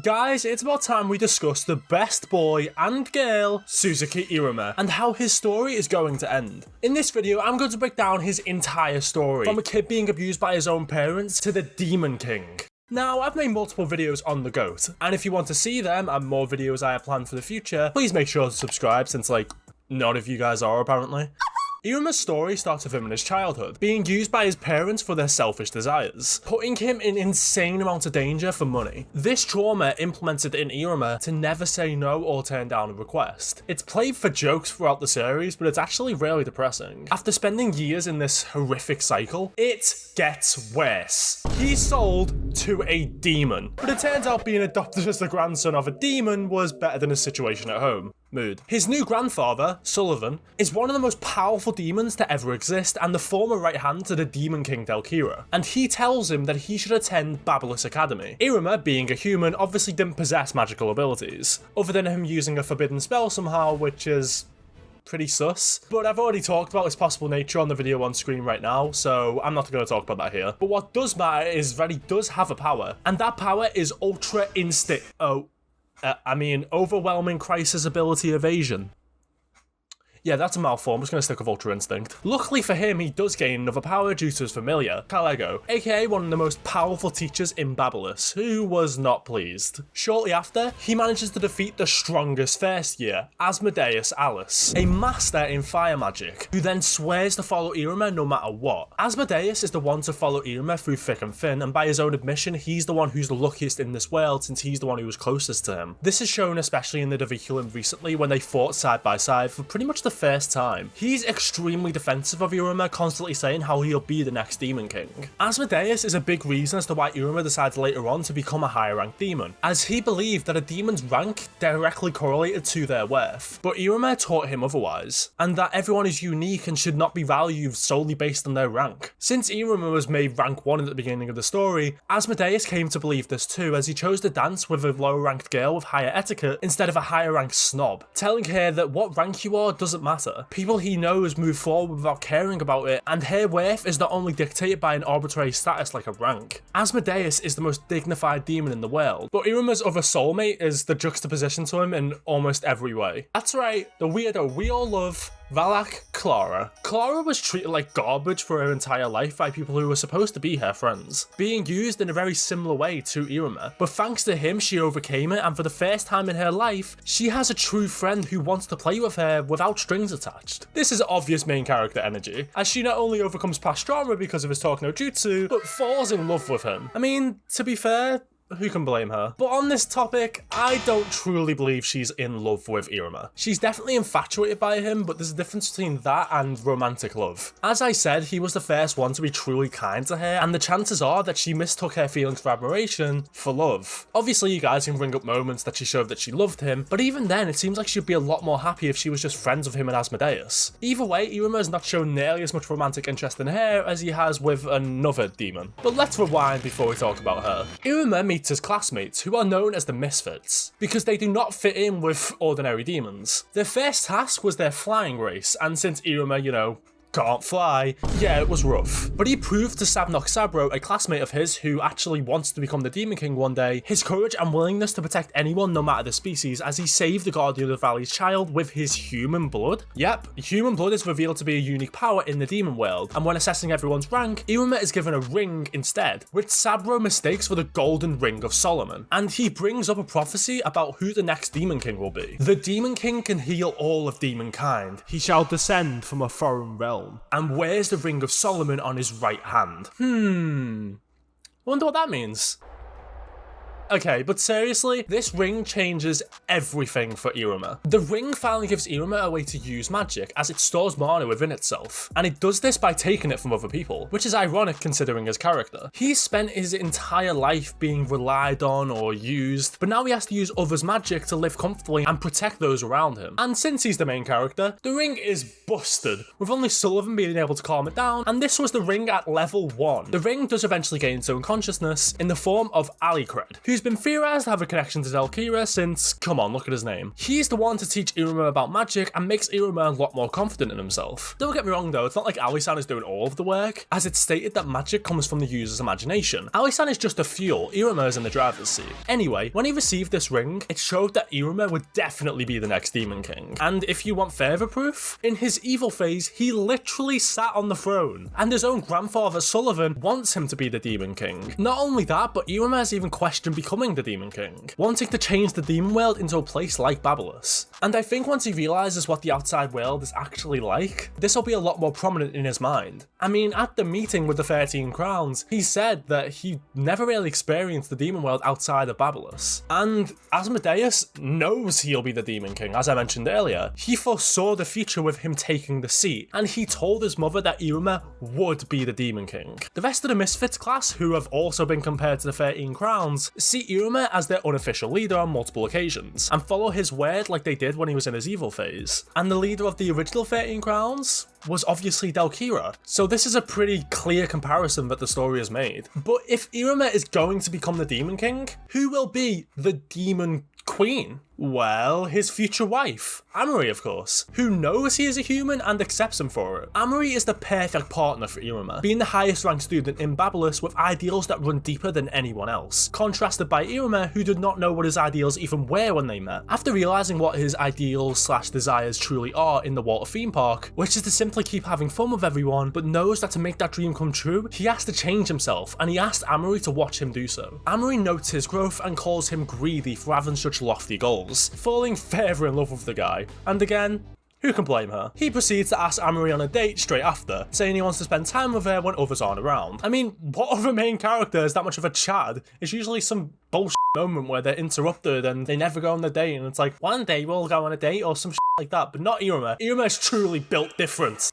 Guys, it's about time we discuss the best boy and girl, Suzuki Iruma, and how his story is going to end. In this video, I'm going to break down his entire story, from a kid being abused by his own parents to the Demon King. Now, I've made multiple videos on the GOAT, and if you want to see them and more videos I have planned for the future, please make sure to subscribe since, none of you guys are apparently. Iruma's story starts with him in his childhood, being used by his parents for their selfish desires, putting him in insane amounts of danger for money. This trauma implemented in Iruma to never say no or turn down a request. It's played for jokes throughout the series, but it's actually really depressing. After spending years in this horrific cycle, it gets worse. He's sold to a demon, but it turns out being adopted as the grandson of a demon was better than his situation at home. Mood. His new grandfather, Sullivan, is one of the most powerful demons to ever exist and the former right hand to the Demon King Delkira, and he tells him that he should attend Babyls Academy. Iruma, being a human, obviously didn't possess magical abilities, other than him using a forbidden spell somehow, which is pretty sus. But I've already talked about its possible nature on the video on screen right now, so I'm not going to talk about that here. But what does matter is that he does have a power, and that power is Ultra Instinct. Overwhelming Crisis Ability Evasion. Yeah, that's a mouthful. I'm just going to stick with Ultra Instinct. Luckily for him, he does gain another power due to his familiar, Kalego, aka one of the most powerful teachers in Babyls, who was not pleased. Shortly after, he manages to defeat the strongest first year, Asmodeus Alice, a master in fire magic, who then swears to follow Iruma no matter what. Asmodeus is the one to follow Iruma through thick and thin, and by his own admission, he's the one who's the luckiest in this world since he's the one who was closest to him. This is shown especially in the Diviculum recently when they fought side by side for pretty much the first time. He's extremely defensive of Iruma, constantly saying how he'll be the next Demon King. Asmodeus is a big reason as to why Iruma decides later on to become a higher ranked demon, as he believed that a demon's rank directly correlated to their worth. But Iruma taught him otherwise, and that everyone is unique and should not be valued solely based on their rank. Since Iruma was made rank 1 at the beginning of the story, Asmodeus came to believe this too, as he chose to dance with a lower ranked girl with higher etiquette instead of a higher ranked snob, telling her that what rank you are doesn't matter. People he knows move forward without caring about it, and her worth is not only dictated by an arbitrary status like a rank. Asmodeus is the most dignified demon in the world, but Iruma's other soulmate is the juxtaposition to him in almost every way. That's right, the weirdo we all love, Valak Clara. Clara was treated like garbage for her entire life by people who were supposed to be her friends, being used in a very similar way to Iruma, but thanks to him she overcame it, and for the first time in her life, she has a true friend who wants to play with her without strings attached. This is obvious main character energy, as she not only overcomes past trauma because of his talk no jutsu, but falls in love with him. I mean, to be fair, who can blame her? But on this topic, I don't truly believe she's in love with Iruma. She's definitely infatuated by him, but there's a difference between that and romantic love. As I said, he was the first one to be truly kind to her, and the chances are that she mistook her feelings for admiration for love. Obviously, you guys can bring up moments that she showed that she loved him, but even then, it seems like she'd be a lot more happy if she was just friends with him and Asmodeus. Either way, Iruma has not shown nearly as much romantic interest in her as he has with another demon. But let's rewind before we talk about her. Iruma meets his classmates, who are known as the Misfits, because they do not fit in with ordinary demons. Their first task was their flying race, and since Iruma, can't fly, yeah, it was rough. But he proved to Sabnok Sabro, a classmate of his who actually wants to become the Demon King one day, his courage and willingness to protect anyone no matter the species, as he saved the Guardian of the Valley's child with his human blood. Yep, human blood is revealed to be a unique power in the demon world, and when assessing everyone's rank, Iruma is given a ring instead, which Sabro mistakes for the Golden Ring of Solomon, and he brings up a prophecy about who the next Demon King will be. The Demon King can heal all of demonkind. He shall descend from a foreign realm, and wears the Ring of Solomon on his right hand. Wonder what that means. Okay, but seriously, this ring changes everything for Iruma. The ring finally gives Iruma a way to use magic, as it stores mana within itself, and it does this by taking it from other people, which is ironic considering his character. He's spent his entire life being relied on or used, but now he has to use others' magic to live comfortably and protect those around him. And since he's the main character, the ring is busted, with only Sullivan being able to calm it down, and this was the ring at level 1. The ring does eventually gain its own consciousness in the form of Alikred, who's who's been theorized to have a connection to Delkira since, come on, look at his name. He's the one to teach Iruma about magic and makes Iruma a lot more confident in himself. Don't get me wrong though, it's not like Ali-san is doing all of the work, as it's stated that magic comes from the user's imagination. Ali-san is just a fuel, Iruma is in the driver's seat. Anyway, when he received this ring, it showed that Iruma would definitely be the next Demon King. And if you want further proof, in his evil phase, he literally sat on the throne, and his own grandfather Sullivan wants him to be the Demon King. Not only that, but Iruma has even questioned becoming the Demon King, wanting to change the demon world into a place like Babyls. And I think once he realizes what the outside world is actually like, this will be a lot more prominent in his mind. I mean, at the meeting with the 13 Crowns, he said that he never really experienced the demon world outside of Babyls. And Asmodeus knows he'll be the Demon King, as I mentioned earlier. He foresaw the future with him taking the seat, and he told his mother that Iruma would be the Demon King. The rest of the Misfits class, who have also been compared to the 13 Crowns, see Iruma as their unofficial leader on multiple occasions, and follow his word like they did when he was in his evil phase. And the leader of the original 13 Crowns was obviously Delkira, so this is a pretty clear comparison that the story has made. But if Iruma is going to become the Demon King, who will be the Demon Queen? Well, his future wife, Ameri of course, who knows he is a human and accepts him for it. Ameri is the perfect partner for Iruma, being the highest ranked student in Babyls with ideals that run deeper than anyone else, contrasted by Iruma, who did not know what his ideals even were when they met. After realizing what his ideals / desires truly are in the water theme park, which is to simply keep having fun with everyone, but knows that to make that dream come true, he has to change himself, and he asked Ameri to watch him do so. Ameri notes his growth and calls him greedy for having such lofty goals, falling further in love with the guy. And again, who can blame her? He proceeds to ask Ameri on a date straight after, saying he wants to spend time with her when others aren't around. I mean, what other main character is that much of a Chad? It's usually some bullshit moment where they're interrupted and they never go on the date, and it's like, one day we'll go on a date or some shit like that, but not Iruma. Iruma is truly built different.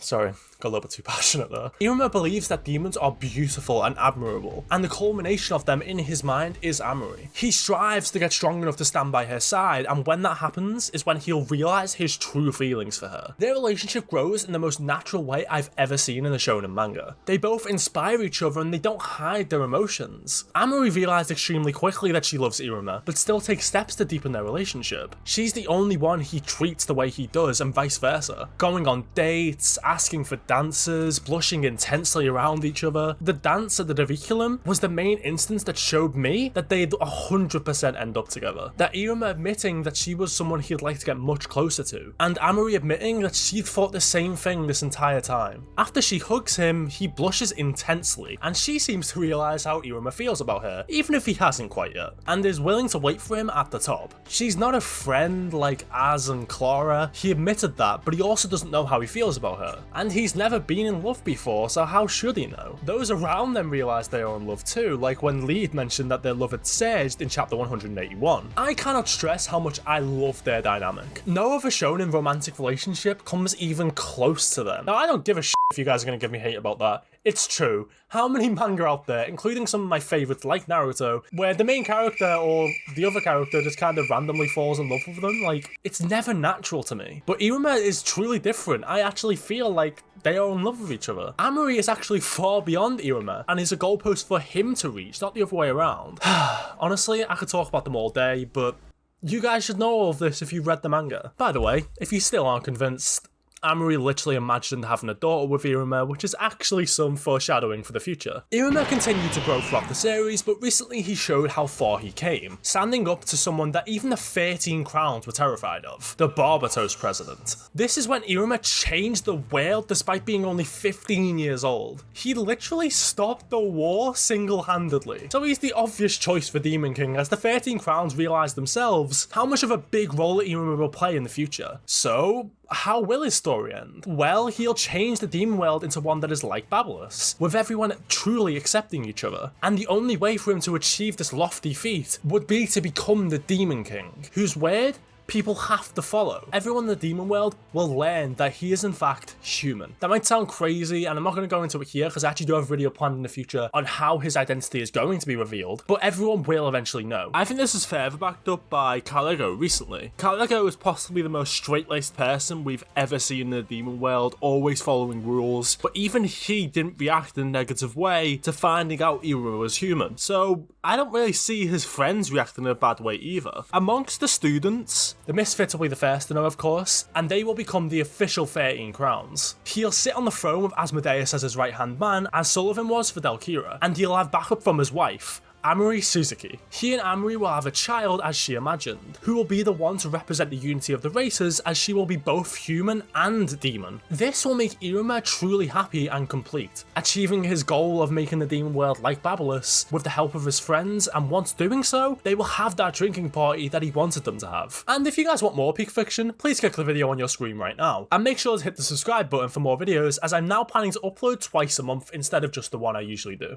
Sorry, got a little bit too passionate there. Iruma believes that demons are beautiful and admirable, and the culmination of them in his mind is Ameri. He strives to get strong enough to stand by her side, and when that happens is when he'll realize his true feelings for her. Their relationship grows in the most natural way I've ever seen in a shonen manga. They both inspire each other and they don't hide their emotions. Ameri realized extremely quickly that she loves Iruma, but still takes steps to deepen their relationship. She's the only one he treats the way he does, and vice versa. Going on dates, asking for dances, blushing intensely around each other. The dance at the Dericulum was the main instance that showed me that they'd 100% end up together. That Iruma admitting that she was someone he'd like to get much closer to, and Ameri admitting that she'd thought the same thing this entire time. After she hugs him, he blushes intensely, and she seems to realize how Iruma feels about her, even if he hasn't quite yet, and is willing to wait for him at the top. She's not a friend like Az and Clara. He admitted that, but he also doesn't know how he feels about her, and he's never been in love before, so how should he know? Those around them realize they are in love too, like when Lead mentioned that their love had surged in chapter 181. I cannot stress how much I love their dynamic. No other shonen romantic relationship comes even close to them. Now, I don't give a shit if you guys are going to give me hate about that. It's true. How many manga out there, including some of my favourites like Naruto, where the main character or the other character just kind of randomly falls in love with them? Like, it's never natural to me. But Iruma is truly different. I actually feel like they are in love with each other. Ameri is actually far beyond Iruma, and is a goalpost for him to reach, not the other way around. Honestly, I could talk about them all day, but you guys should know all of this if you've read the manga. By the way, if you still aren't convinced, Ameri literally imagined having a daughter with Iruma, which is actually some foreshadowing for the future. Iruma continued to grow throughout the series, but recently he showed how far he came, standing up to someone that even the 13 Crowns were terrified of, the Barbatos president. This is when Iruma changed the world despite being only 15 years old. He literally stopped the war single-handedly. So he's the obvious choice for Demon King, as the 13 Crowns realised themselves how much of a big role Iruma will play in the future. So how will his story end? Well, he'll change the demon world into one that is like Babyls, with everyone truly accepting each other. And the only way for him to achieve this lofty feat would be to become the Demon King, whose word people have to follow. Everyone in the demon world will learn that he is in fact human. That might sound crazy, and I'm not going to go into it here because I actually do have a video planned in the future on how his identity is going to be revealed, but everyone will eventually know. I think this is further backed up by Caligo recently. Caligo is possibly the most straight-laced person we've ever seen in the demon world, always following rules, but even he didn't react in a negative way to finding out Iruma was human. So I don't really see his friends reacting in a bad way either. Amongst the students, the Misfits will be the first to know, of course, and they will become the official 13 Crowns. He'll sit on the throne with Asmodeus as his right-hand man, as Sullivan was for Delkira, and he'll have backup from his wife, Ameri Suzuki. He and Ameri will have a child as she imagined, who will be the one to represent the unity of the races, as she will be both human and demon. This will make Iruma truly happy and complete, achieving his goal of making the demon world like Babyls with the help of his friends, and once doing so, they will have that drinking party that he wanted them to have. And if you guys want more peak fiction, please click the video on your screen right now, and make sure to hit the subscribe button for more videos, as I'm now planning to upload twice a month instead of just the one I usually do.